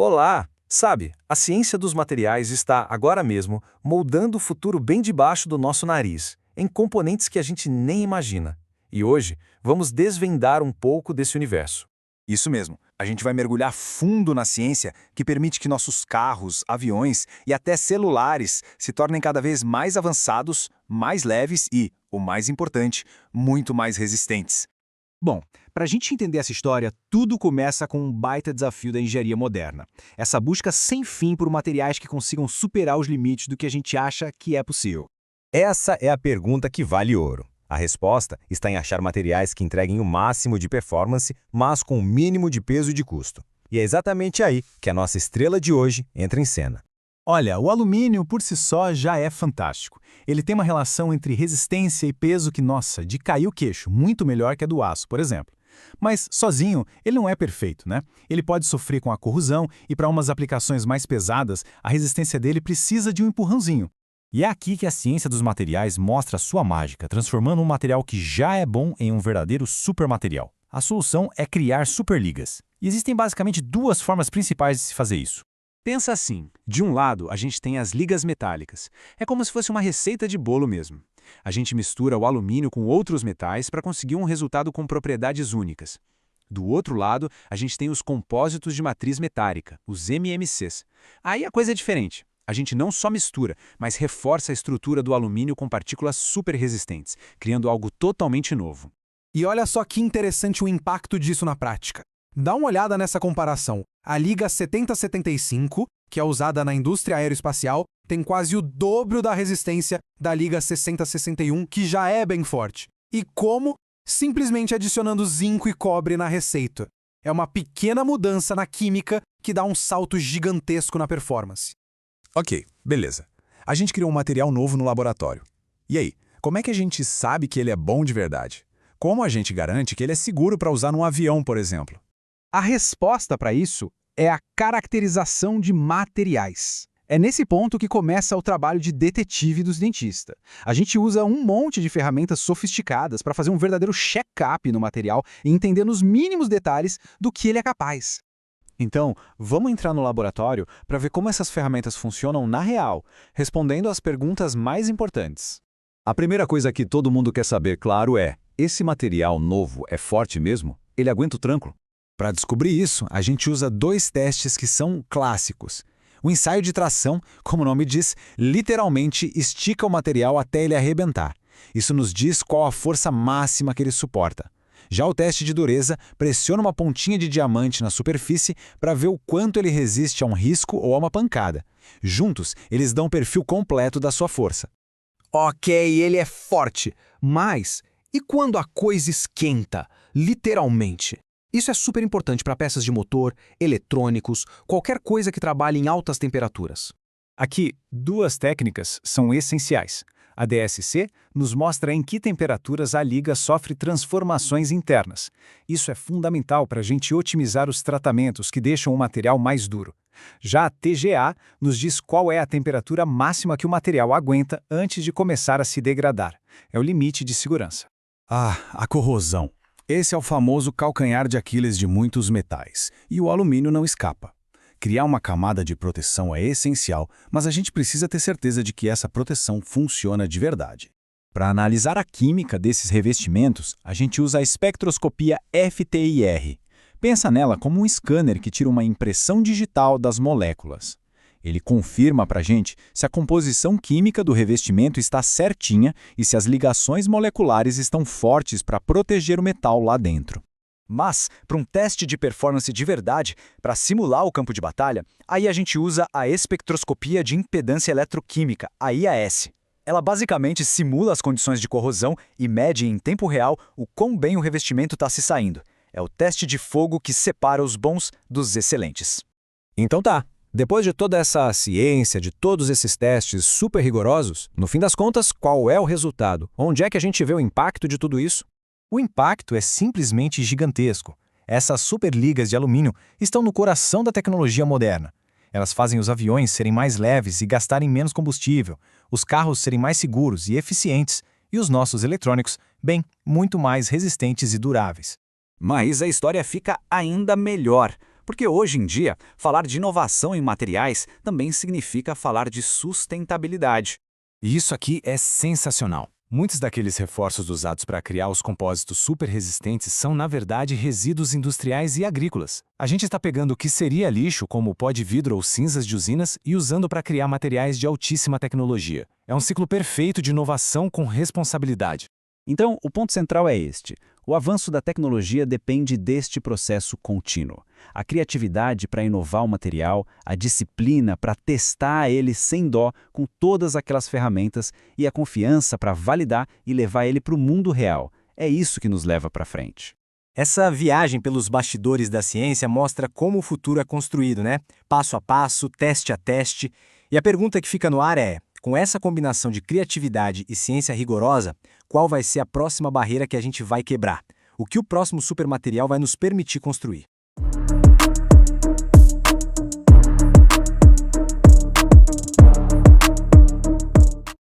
Olá! Sabe, a ciência dos materiais está, agora mesmo, moldando o futuro bem debaixo do nosso nariz, em componentes que a gente nem imagina. E hoje, vamos desvendar um pouco desse universo. Isso mesmo. A gente vai mergulhar fundo na ciência que permite que nossos carros, aviões e até celulares se tornem cada vez mais avançados, mais leves e, o mais importante, muito mais resistentes. Bom, para a gente entender essa história, tudo começa com um baita desafio da engenharia moderna. Essa busca sem fim por materiais que consigam superar os limites do que a gente acha que é possível. Essa é a pergunta que vale ouro. A resposta está em achar materiais que entreguem o máximo de performance, mas com o mínimo de peso e de custo. E é exatamente aí que a nossa estrela de hoje entra em cena. Olha, o alumínio por si só já é fantástico. Ele tem uma relação entre resistência e peso que, nossa, de cair o queixo, muito melhor que a do aço, por exemplo. Mas, sozinho, ele não é perfeito, né? Ele pode sofrer com a corrosão e, para umas aplicações mais pesadas, a resistência dele precisa de um empurrãozinho. E é aqui que a ciência dos materiais mostra sua mágica, transformando um material que já é bom em um verdadeiro supermaterial. A solução é criar superligas. E existem basicamente duas formas principais de se fazer isso. Pensa assim, de um lado a gente tem as ligas metálicas. É como se fosse uma receita de bolo mesmo. A gente mistura o alumínio com outros metais para conseguir um resultado com propriedades únicas. Do outro lado, a gente tem os compósitos de matriz metálica, os MMCs. Aí a coisa é diferente. A gente não só mistura, mas reforça a estrutura do alumínio com partículas super resistentes, criando algo totalmente novo. E olha só que interessante o impacto disso na prática. Dá uma olhada nessa comparação. A liga 7075, que é usada na indústria aeroespacial, tem quase o dobro da resistência da liga 6061, que já é bem forte. E como? Simplesmente adicionando zinco e cobre na receita. É uma pequena mudança na química que dá um salto gigantesco na performance. Ok, beleza. A gente criou um material novo no laboratório. E aí, como é que a gente sabe que ele é bom de verdade? Como a gente garante que ele é seguro para usar num avião, por exemplo? A resposta para isso é a caracterização de materiais. É nesse ponto que começa o trabalho de detetive dos dentistas. A gente usa um monte de ferramentas sofisticadas para fazer um verdadeiro check-up no material e entender nos mínimos detalhes do que ele é capaz. Então, vamos entrar no laboratório para ver como essas ferramentas funcionam na real, respondendo às perguntas mais importantes. A primeira coisa que todo mundo quer saber, claro, é: esse material novo é forte mesmo? Ele aguenta o tranco? Para descobrir isso, a gente usa dois testes que são clássicos. O ensaio de tração, como o nome diz, literalmente estica o material até ele arrebentar. Isso nos diz qual a força máxima que ele suporta. Já o teste de dureza pressiona uma pontinha de diamante na superfície para ver o quanto ele resiste a um risco ou a uma pancada. Juntos, eles dão o perfil completo da sua força. Ok, ele é forte, mas e quando a coisa esquenta, literalmente? Isso é super importante para peças de motor, eletrônicos, qualquer coisa que trabalhe em altas temperaturas. Aqui, duas técnicas são essenciais. A DSC nos mostra em que temperaturas a liga sofre transformações internas. Isso é fundamental para a gente otimizar os tratamentos que deixam o material mais duro. Já a TGA nos diz qual é a temperatura máxima que o material aguenta antes de começar a se degradar. É o limite de segurança. Ah, a corrosão. Esse é o famoso calcanhar de Aquiles de muitos metais, e o alumínio não escapa. Criar uma camada de proteção é essencial, mas a gente precisa ter certeza de que essa proteção funciona de verdade. Para analisar a química desses revestimentos, a gente usa a espectroscopia FTIR. Pensa nela como um scanner que tira uma impressão digital das moléculas. Ele confirma para a gente se a composição química do revestimento está certinha e se as ligações moleculares estão fortes para proteger o metal lá dentro. Mas, para um teste de performance de verdade, para simular o campo de batalha, aí a gente usa a espectroscopia de impedância eletroquímica, a IAS. Ela basicamente simula as condições de corrosão e mede em tempo real o quão bem o revestimento está se saindo. É o teste de fogo que separa os bons dos excelentes. Então tá. Depois de toda essa ciência, de todos esses testes super rigorosos, no fim das contas, qual é o resultado? Onde é que a gente vê o impacto de tudo isso? O impacto é simplesmente gigantesco. Essas superligas de alumínio estão no coração da tecnologia moderna. Elas fazem os aviões serem mais leves e gastarem menos combustível, os carros serem mais seguros e eficientes, e os nossos eletrônicos, bem, muito mais resistentes e duráveis. Mas a história fica ainda melhor, Porque hoje em dia, falar de inovação em materiais também significa falar de sustentabilidade. E isso aqui é sensacional. Muitos daqueles reforços usados para criar os compósitos super resistentes são, na verdade, resíduos industriais e agrícolas. A gente está pegando o que seria lixo, como o pó de vidro ou cinzas de usinas, e usando para criar materiais de altíssima tecnologia. É um ciclo perfeito de inovação com responsabilidade. Então, o ponto central é este. O avanço da tecnologia depende deste processo contínuo. A criatividade para inovar o material, a disciplina para testar ele sem dó com todas aquelas ferramentas e a confiança para validar e levar ele para o mundo real. É isso que nos leva para frente. Essa viagem pelos bastidores da ciência mostra como o futuro é construído, né? Passo a passo, teste a teste. E a pergunta que fica no ar é: com essa combinação de criatividade e ciência rigorosa, qual vai ser a próxima barreira que a gente vai quebrar? O que o próximo supermaterial vai nos permitir construir?